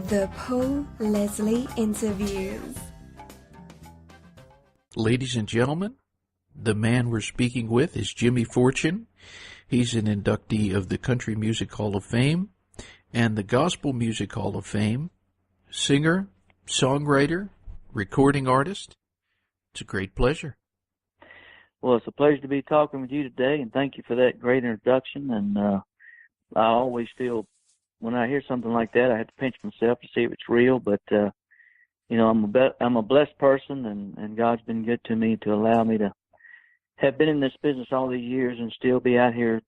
The Paul Leslie Interviews. Ladies and gentlemen, the man we're speaking with is Jimmy Fortune. He's an inductee of the Country Music Hall of Fame and the Gospel Music Hall of Fame, singer, songwriter, recording artist. It's a great pleasure. Well, it's a pleasure to be talking with you today, and thank you for that great introduction. And I always feel when I hear something like that, I have to pinch myself to see if it's real. But you know, I'm a blessed person, and God's been good to me to allow me to have been in this business all these years and still be out here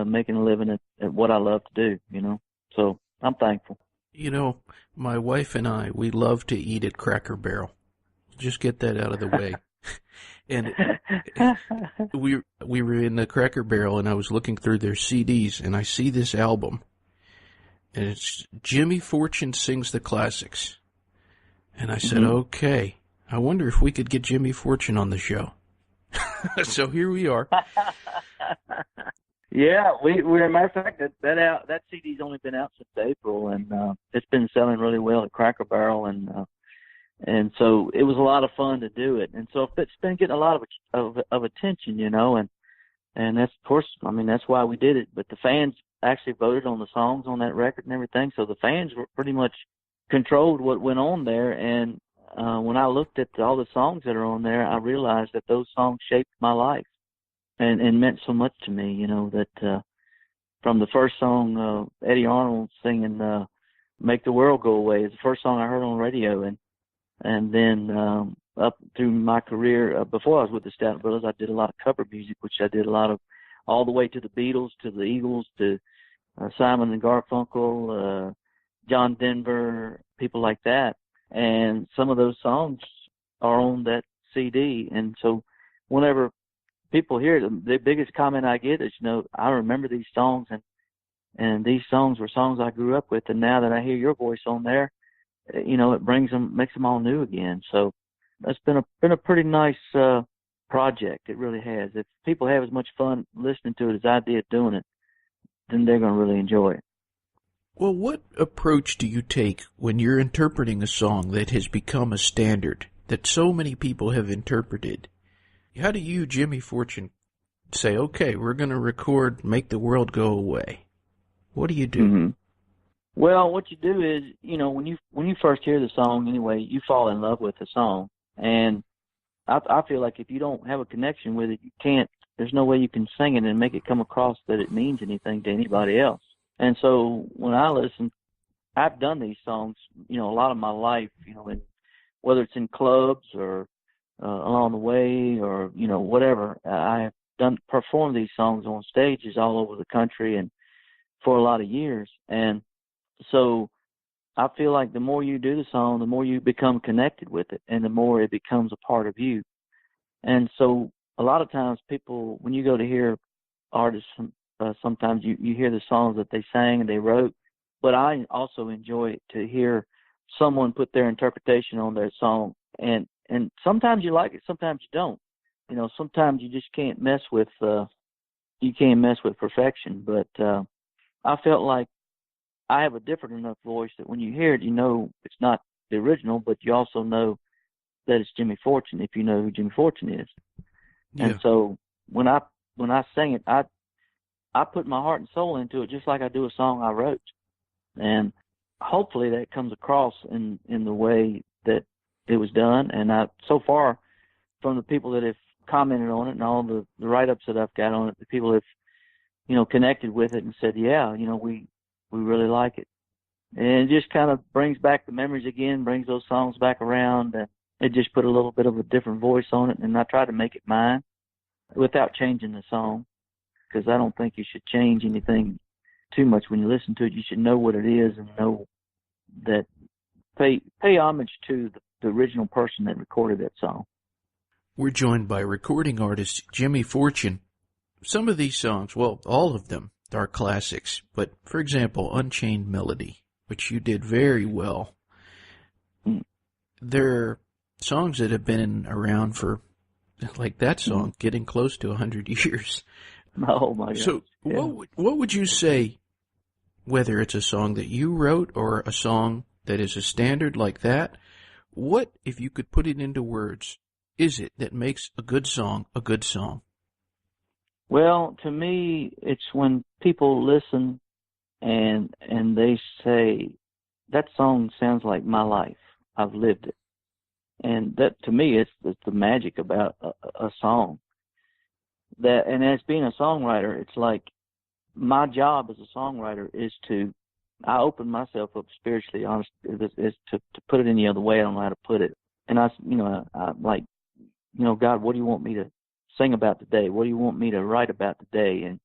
making a living at what I love to do. You know, so I'm thankful. You know, my wife and I, we love to eat at Cracker Barrel. Just get that out of the way. And we were in the Cracker Barrel, and I was looking through their CDs, and I see this album, and it's Jimmy Fortune Sings the Classics. And I said, okay, I wonder if we could get Jimmy Fortune on the show. So here we are. Yeah, we're a matter of fact that CD's only been out since April, and it's been selling really well at Cracker Barrel, and so it was a lot of fun to do it, and so it's been getting a lot of attention, you know, and that's, of course, I mean, that's why we did it. But the fans actually voted on the songs on that record and everything, so the fans were pretty much controlled what went on there. And when I looked at all the songs that are on there, I realized that those songs shaped my life and meant so much to me, you know, that from the first song, Eddie Arnold singing Make the World Go Away is the first song I heard on the radio, and then up through my career, before I was with the Statler Brothers, I did a lot of cover music, which I did a lot of all the way to the Beatles, to the Eagles, to Simon and Garfunkel, John Denver, people like that. And some of those songs are on that CD. And so whenever people hear it, the biggest comment I get is, you know, I remember these songs, and these songs were songs I grew up with. And now that I hear your voice on there, you know, it makes them all new again. So it's been a pretty nice project. It really has. If people have as much fun listening to it as I did doing it, then they're going to really enjoy it. Well, what approach do you take when you're interpreting a song that has become a standard, that so many people have interpreted? How do you, Jimmy Fortune, say, okay, we're going to record Make the World Go Away? What do you do? Mm-hmm. Well, what you do is, you know, when you first hear the song anyway, you fall in love with the song. And I feel like if you don't have a connection with it, there's no way you can sing it and make it come across that it means anything to anybody else. And so when I listen, I've done these songs, you know, a lot of my life, you know, whether it's in clubs or along the way or, you know, whatever. I have performed these songs on stages all over the country and for a lot of years. And so I feel like the more you do the song, the more you become connected with it, and the more it becomes a part of you. And so a lot of times people, when you go to hear artists, sometimes you hear the songs that they sang and they wrote, but I also enjoy it to hear someone put their interpretation on their song. And sometimes you like it, sometimes you don't. You know, sometimes you just can't mess with perfection. But I felt like I have a different enough voice that when you hear it, you know it's not the original, but you also know that it's Jimmy Fortune if you know who Jimmy Fortune is. Yeah. And so when I sing it, I put my heart and soul into it just like I do a song I wrote. And hopefully that comes across in the way that it was done. And so far, from the people that have commented on it and all the write-ups that I've got on it, the people have, you know, connected with it and said, yeah, you know, we really like it. And it just kind of brings back the memories again, brings those songs back around. And it just put a little bit of a different voice on it. And I try to make it mine without changing the song, because I don't think you should change anything too much when you listen to it. You should know what it is and know that, pay homage to the original person that recorded that song. We're joined by recording artist Jimmy Fortune. Some of these songs, well, all of them are classics, but for example, Unchained Melody, which you did very well. They're songs that have been around for, like that song, getting close to 100 years. Oh my God. So what would you say, whether it's a song that you wrote or a song that is a standard like that? What, if you could put it into words, is it that makes a good song a good song? Well, to me, it's when people listen and they say, that song sounds like my life. I've lived it. And that, to me, it's the magic about a song. And as being a songwriter, it's like my job as a songwriter is I open myself up spiritually, honest, is to put it any other way. I don't know how to put it. And I like, God, what do you want me to sing about today? What do you want me to write about today?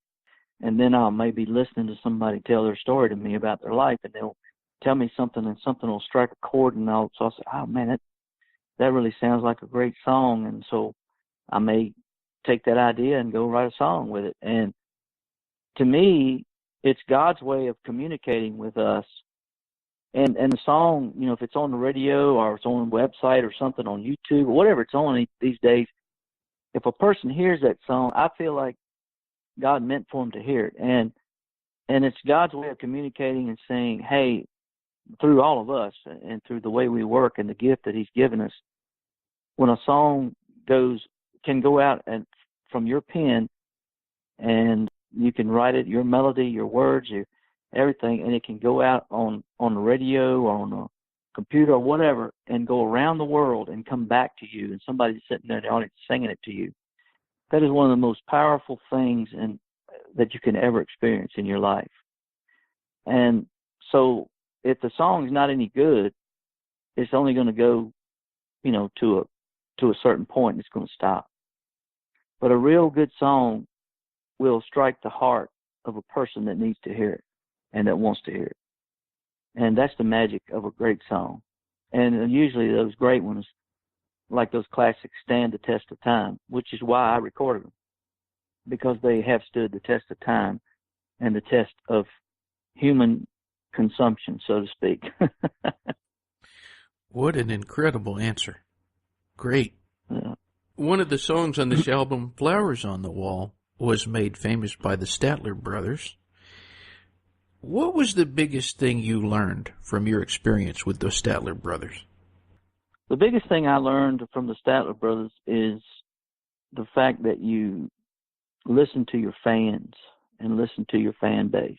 And then I'll maybe listening to somebody tell their story to me about their life, and they'll tell me something, and something will strike a chord, and so I'll say, oh man, that really sounds like a great song. And so I may take that idea and go write a song with it. And to me, it's God's way of communicating with us. And the song, if it's on the radio or it's on a website or something on YouTube or whatever it's on these days, if a person hears that song, I feel like God meant for them to hear it. And it's God's way of communicating and saying, hey, through all of us and through the way we work and the gift that he's given us, when a song can go out and from your pen, and you can write it, your melody, your words, everything, and it can go out on the radio or on a computer or whatever and go around the world and come back to you, and somebody's sitting there in the audience singing it to you. That is one of the most powerful things that you can ever experience in your life. And so if the song's not any good, it's only going to go, to a certain point, and it's going to stop. But a real good song will strike the heart of a person that needs to hear it and that wants to hear it. And that's the magic of a great song. And usually those great ones, like those classics, stand the test of time, which is why I recorded them, because they have stood the test of time and the test of human consumption, so to speak. What an incredible answer. Great. Yeah. One of the songs on this album, Flowers on the Wall, was made famous by the Statler Brothers. What was the biggest thing you learned from your experience with the Statler Brothers? The biggest thing I learned from the Statler Brothers is the fact that you listen to your fans and listen to your fan base.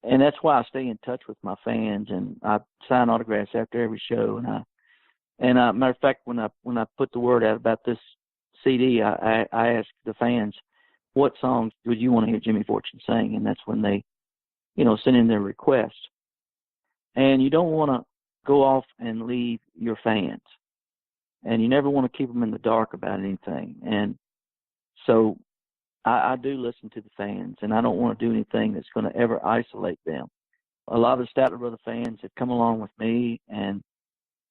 And that's why I stay in touch with my fans, and I sign autographs after every show. And matter of fact, when I put the word out about this CD, I asked the fans, what songs would you want to hear Jimmy Fortune sing? And that's when they, send in their request. And you don't want to go off and leave your fans. And you never want to keep them in the dark about anything. And so I do listen to the fans, and I don't want to do anything that's going to ever isolate them. A lot of the Statler Brother fans have come along with me, and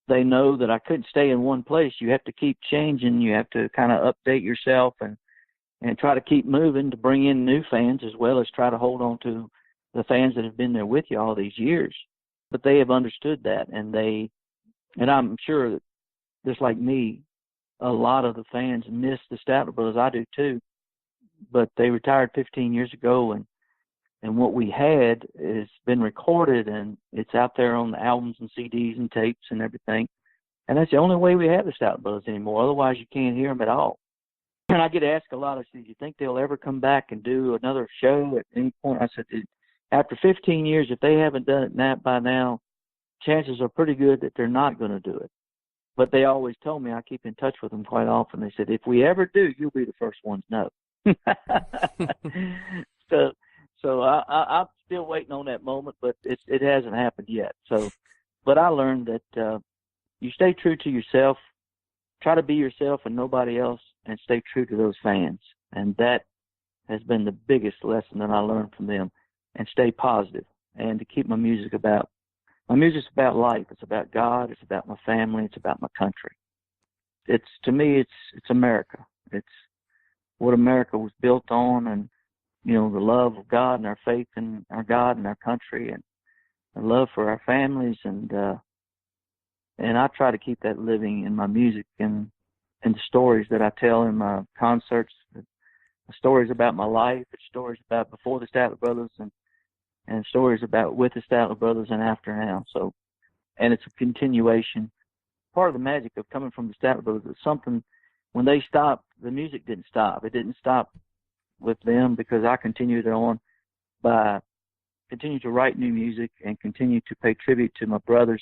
they know that I couldn't stay in one place. You have to keep changing. You have to kind of update yourself and try to keep moving to bring in new fans, as well as try to hold on to the fans that have been there with you all these years. But they have understood that, and I'm sure that just like me, a lot of the fans miss the Statler Brothers. I do too. But they retired 15 years ago, and what we had has been recorded, and it's out there on the albums and CDs and tapes and everything. And that's the only way we have the Statler Brothers anymore. Otherwise, you can't hear them at all. And I get asked a lot, I said, do you think they'll ever come back and do another show at any point? I said, after 15 years, if they haven't done it by now, chances are pretty good that they're not going to do it. But they always told me, I keep in touch with them quite often. They said, if we ever do, you'll be the first ones to know. So I'm still waiting on that moment, but it hasn't happened yet. So, but I learned that you stay true to yourself, try to be yourself and nobody else, and stay true to those fans. And that has been the biggest lesson that I learned from them. And stay positive, and to keep my music's about life. It's about God. It's about my family. It's about my country. To me, it's America. It's what America was built on, and the love of God and our faith in our God and our country, and the love for our families, and I try to keep that living in my music and the stories that I tell in my concerts, the stories about my life, the stories about before the Statler Brothers, and stories about with the Statler Brothers and after now. So and it's a continuation. Part of the magic of coming from the Statler Brothers is something, when they stopped, the music didn't stop. It didn't stop with them because I continued on by continuing to write new music and continue to pay tribute to my brothers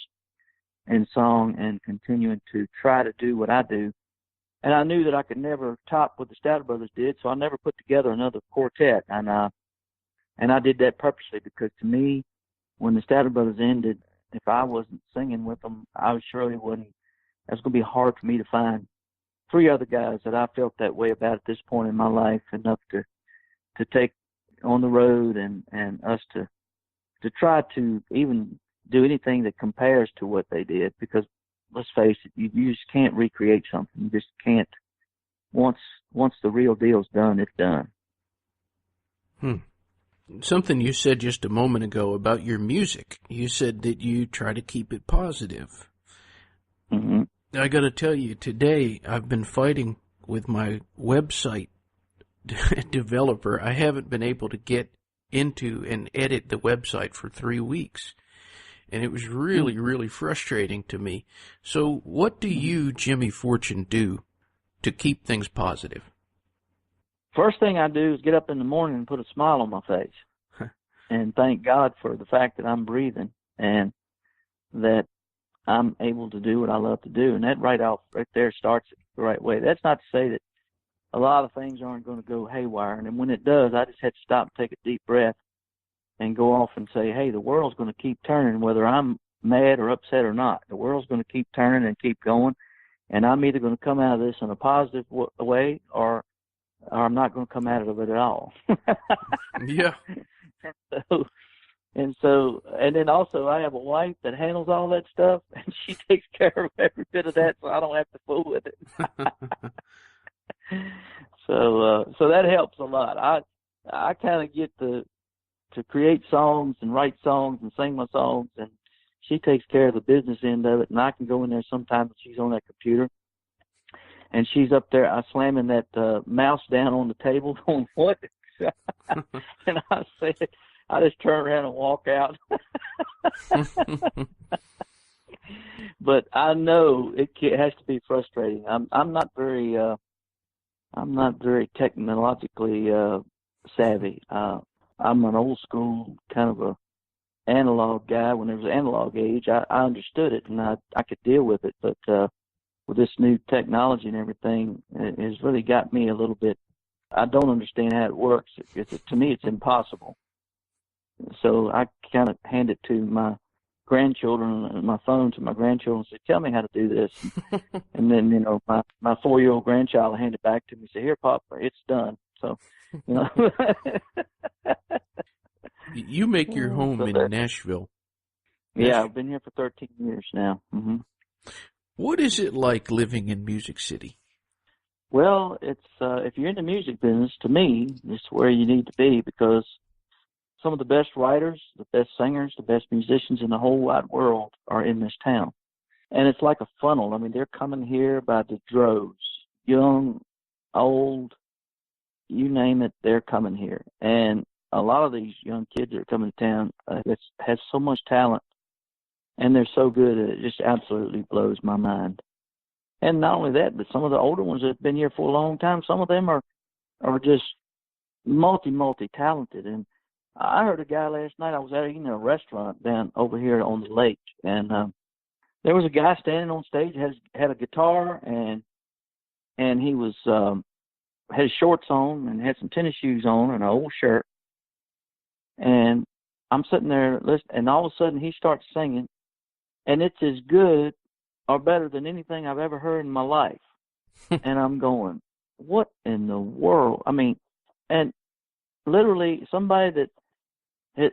in song and continuing to try to do what I do. And I knew that I could never top what the Statler Brothers did, so I never put together another quartet. And I did that purposely because, to me, when the Statler Brothers ended, if I wasn't singing with them, I surely wouldn't. It was going to be hard for me to find three other guys that I felt that way about at this point in my life, enough to take on the road and us to try to even do anything that compares to what they did. Because let's face it, you just can't recreate something. You just can't. Once the real deal's done, it's done. Something you said just a moment ago about your music. You said that you try to keep it positive. Mm-hmm. I got to tell you, today I've been fighting with my website developer. I haven't been able to get into and edit the website for 3 weeks. And it was really, really frustrating to me. So what do you, Jimmy Fortune, do to keep things positive? First thing I do is get up in the morning and put a smile on my face and thank God for the fact that I'm breathing and that I'm able to do what I love to do. And that right there starts it the right way. That's not to say that a lot of things aren't going to go haywire. And when it does, I just have to stop and take a deep breath and go off and say, hey, the world's going to keep turning whether I'm mad or upset or not. The world's going to keep turning and keep going. And I'm either going to come out of this in a positive way or I'm not going to come out of it at all. Yeah. And then also I have a wife that handles all that stuff, and she takes care of every bit of that, so I don't have to fool with it. So that helps a lot. I kind of get to create songs and write songs and sing my songs, and she takes care of the business end of it, and I can go in there sometimes when she's on that computer. And she's up there, I slamming that mouse down on the table going, what? And I just turn around and walk out. But I know it has to be frustrating. I'm not very technologically savvy. I'm an old school kind of a analog guy. When there was analog age, I understood it and I could deal with it. But with this new technology and everything, it has really got me a little bit. I don't understand how it works. To me, it's impossible. So I kind of hand it to my grandchildren, my phone to my grandchildren, and say, tell me how to do this. And then, my 4-year-old grandchild will hand it back to me and say, here, Pop, it's done. So, You make your home in Nashville. Yeah, I've been here for 13 years now. Mm-hmm. What is it like living in Music City? Well, it's if you're in the music business, to me, it's where you need to be, because some of the best writers, the best singers, the best musicians in the whole wide world are in this town. And it's like a funnel. I mean, they're coming here by the droves. Young, old, you name it, they're coming here. And a lot of these young kids that are coming to town has so much talent, and they're so good that it just absolutely blows my mind. And not only that, but some of the older ones that have been here for a long time, some of them are just multi-talented. And I heard a guy last night, I was at a restaurant down over here on the lake, and there was a guy standing on stage, had a guitar, and he was had shorts on and had some tennis shoes on and an old shirt. And I'm sitting there listening, and all of a sudden he starts singing, and it's as good or better than anything I've ever heard in my life. And I'm going, what in the world? I mean, and literally somebody that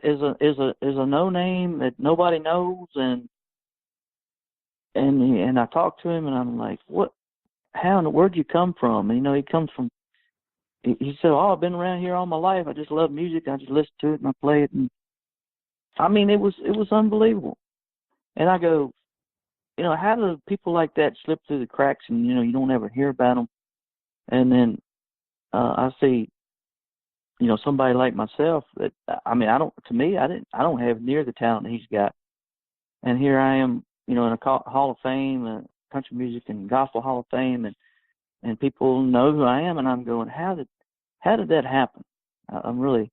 is a no name that nobody knows, and I talked to him, and I'm like, what? How in the where'd you come from? And he comes from. He said, "Oh, I've been around here all my life. I just love music. I just listen to it and I play it." And I mean, it was unbelievable. And I go, how do people like that slip through the cracks and you don't ever hear about them? And then I see, somebody like myself that I don't have near the talent he's got. And here I am in a Hall of Fame, Country Music and Gospel Hall of Fame, and people know who I am, and I'm going, how did that happen? I'm really,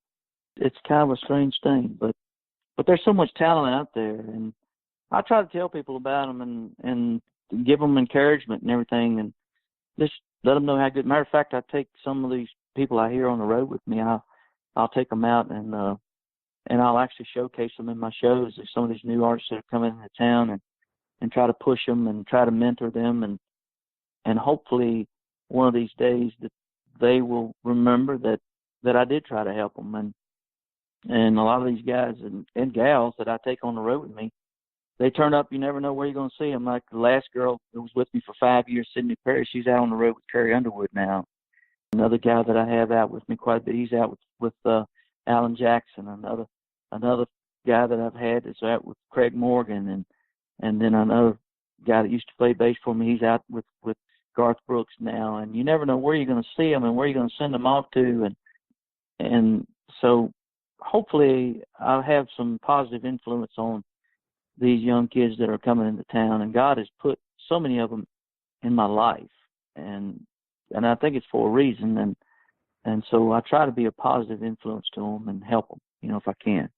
it's kind of a strange thing, but there's so much talent out there, and I try to tell people about them and give them encouragement and everything, and just let them know how good. Matter of fact, I take some of these people I hear on the road with me. I'll take them out and I'll actually showcase them in my shows. There's some of these new artists that are coming into town, and try to push them and try to mentor them, and hopefully one of these days that they will remember that I did try to help them. And a lot of these guys and gals that I take on the road with me, they turn up. You never know where you're going to see them. Like the last girl that was with me for 5 years, Sydney Perry, she's out on the road with Carrie Underwood now. Another guy that I have out with me quite a bit, he's out with Alan Jackson. Another guy that I've had is out with Craig Morgan, and then another guy that used to play bass for me, he's out with Garth Brooks now. And you never know where you're going to see them and where you're going to send them off to, and so hopefully I'll have some positive influence on these young kids that are coming into town. And God has put so many of them in my life, and I think it's for a reason. And so I try to be a positive influence to them and help them, if I can.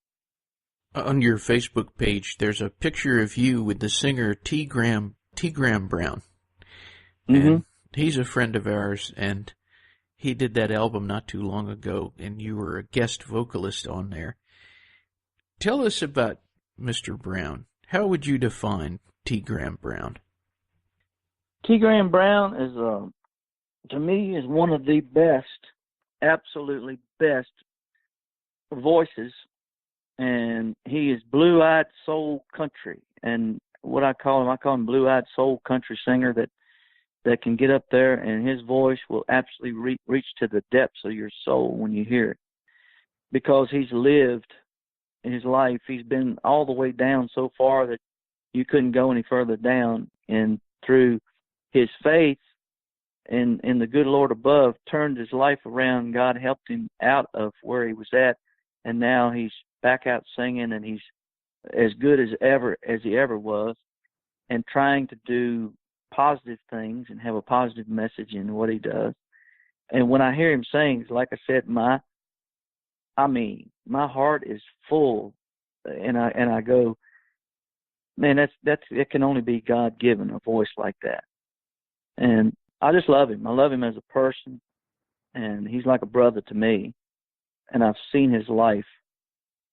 On your Facebook page, there's a picture of you with the singer T. Graham Brown. Mm-hmm. And he's a friend of ours, and he did that album not too long ago, and you were a guest vocalist on there. Tell us about Mr. Brown. How would you define T. Graham Brown? T. Graham Brown is, to me, is one of the best, absolutely best voices, and he is blue-eyed soul country. And what I call him blue-eyed soul country singer that can get up there, and his voice will absolutely reach to the depths of your soul when you hear it, because he's lived in his life. He's been all the way down so far that you couldn't go any further down, and through his faith in the good Lord above, turned his life around. God helped him out of where he was at, and now he's back out singing, and he's as good as he ever was, and trying to do positive things and have a positive message in what he does. And when I hear him sing, like I said, my heart is full, and I go, man, it can only be God given, a voice like that. And I just love him. I love him as a person, and he's like a brother to me. And I've seen his life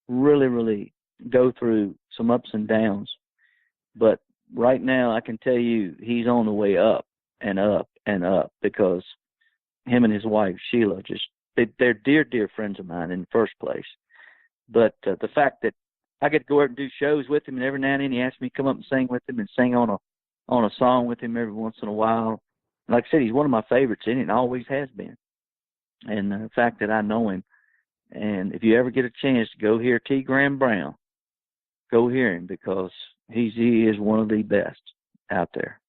really, really go through some ups and downs. But right now, I can tell you he's on the way up and up and up, because him and his wife, Sheila, they're dear, dear friends of mine in the first place. But the fact that I get to go out and do shows with him, and every now and then he asks me to come up and sing with him and sing on a song with him every once in a while. Like I said, he's one of my favorites in it, and always has been. And the fact that I know him, and if you ever get a chance to go hear T. Graham Brown, go hear him, because he is one of the best out there.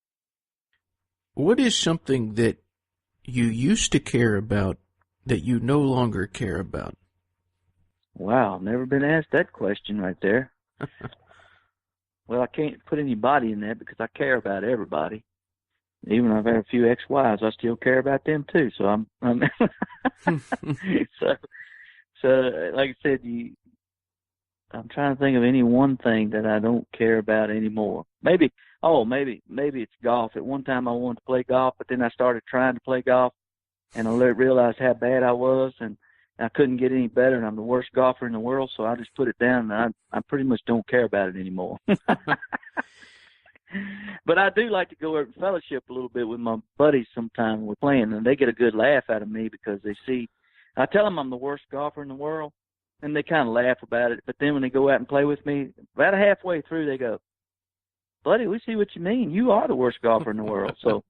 What is something that you used to care about that you no longer care about? Wow, I've never been asked that question right there. Well, I can't put anybody in that, because I care about everybody. Even though I've had a few ex-wives, I still care about them too. So I'm so like I said, I'm trying to think of any one thing that I don't care about anymore. Maybe it's golf. At one time I wanted to play golf, but then I started trying to play golf, and I realized how bad I was, and I couldn't get any better, and I'm the worst golfer in the world, so I just put it down, and I pretty much don't care about it anymore. But I do like to go over and fellowship a little bit with my buddies sometime when we're playing, and they get a good laugh out of me, because they see, I tell them I'm the worst golfer in the world, and they kind of laugh about it. But then when they go out and play with me, about halfway through, they go, buddy, we see what you mean. You are the worst golfer in the world. So,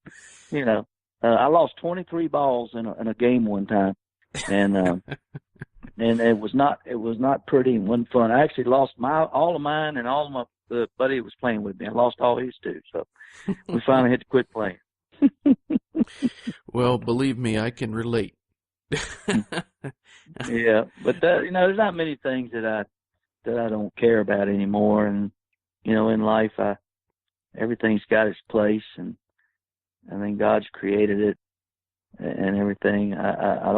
I lost 23 balls in a game one time, and it was not pretty and wasn't fun. I actually lost all of mine and all of my the buddy who was playing with me. I lost all his too, so we finally had to quit playing. Well, believe me, I can relate. Yeah, but there's not many things that I don't care about anymore, and in life everything's got its place, and I think God's created it and everything. I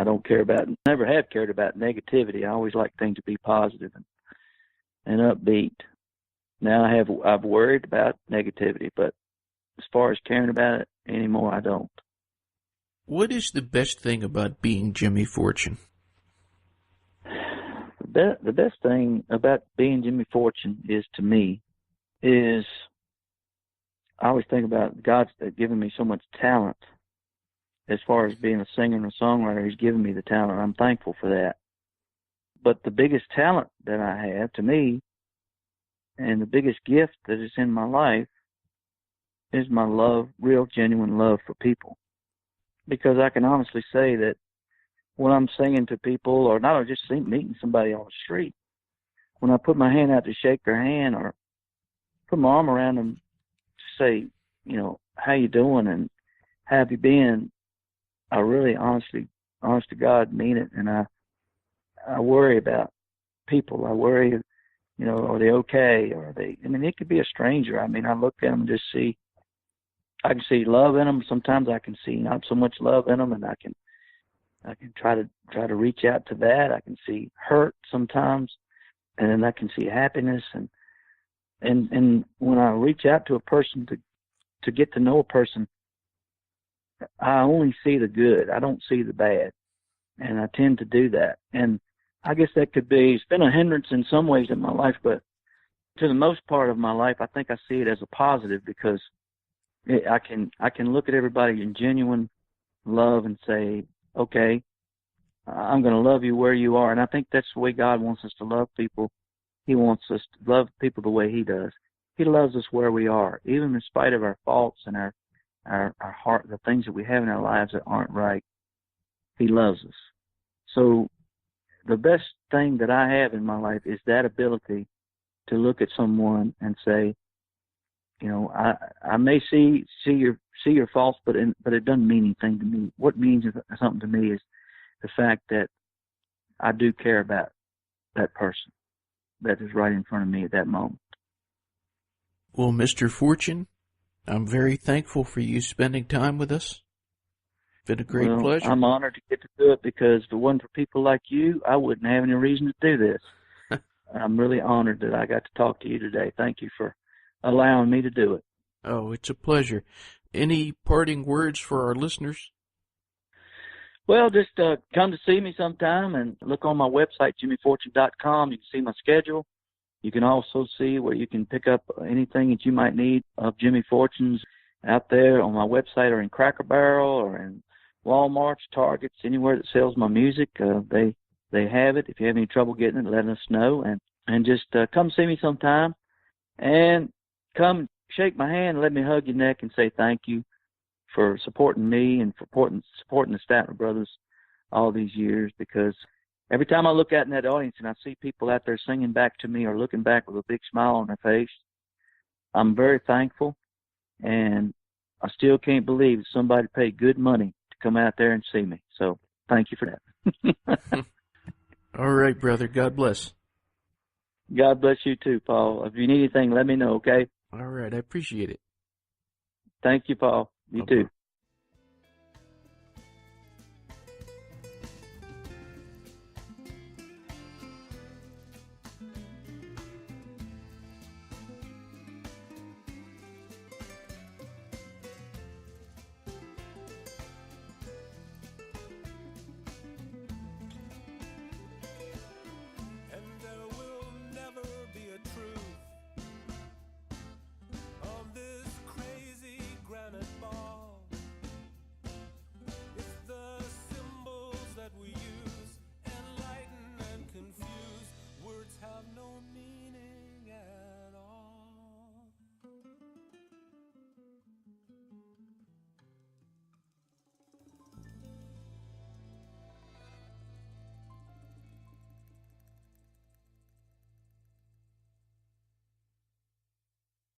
don't care about, never have cared about negativity. I always like things to be positive and upbeat. Now I've worried about negativity, but as far as caring about it anymore, I don't. What is the best thing about being Jimmy Fortune? The best thing about being Jimmy Fortune is, to me, is I always think about God's given me so much talent. As far as being a singer and a songwriter, He's given me the talent. I'm thankful for that. But the biggest talent that I have, to me, and the biggest gift that is in my life is my love, real, genuine love for people. Because I can honestly say that when I'm singing to people, or not just meeting somebody on the street, when I put my hand out to shake their hand or put my arm around them to say, how you doing and how have you been, I really honest to God, mean it. And I worry about people. I worry, are they okay? Or are they, it could be a stranger. I look at them and just I can see love in them. Sometimes I can see not so much love in them, and I can try to reach out to that. I can see hurt sometimes, and then I can see happiness. And when I reach out to a person to get to know a person, I only see the good. I don't see the bad, and I tend to do that. And I guess that could be, it's been a hindrance in some ways in my life, but to the most part of my life, I think I see it as a positive, because I can look at everybody in genuine love and say, okay, I'm going to love you where you are. And I think that's the way God wants us to love people. He wants us to love people the way He does. He loves us where we are, even in spite of our faults and our heart, the things that we have in our lives that aren't right. He loves us. So the best thing that I have in my life is that ability to look at someone and say, I may see your faults, but it doesn't mean anything to me. What means something to me is the fact that I do care about that person that is right in front of me at that moment. Well, Mr. Fortune, I'm very thankful for you spending time with us. It's been a great pleasure. I'm honored to get to do it, because if it wasn't for people like you, I wouldn't have any reason to do this. I'm really honored that I got to talk to you today. Thank you for allowing me to do it. Oh, it's a pleasure. Any parting words for our listeners? Well, just come to see me sometime and look on my website, jimmyfortune.com. You can see my schedule. You can also see where you can pick up anything that you might need of Jimmy Fortune's out there on my website, or in Cracker Barrel, or in Walmart's, Targets, anywhere that sells my music. They have it. If you have any trouble getting it, let us know. And just come see me sometime, and come shake my hand and let me hug your neck and say thank you for supporting me and for supporting the Statler Brothers all these years. Because every time I look out in that audience and I see people out there singing back to me or looking back with a big smile on their face, I'm very thankful. And I still can't believe that somebody paid good money to come out there and see me. So thank you for that. All right, brother. God bless. God bless you too, Paul. If you need anything, let me know, okay? All right. I appreciate it. Thank you, Paul. You too.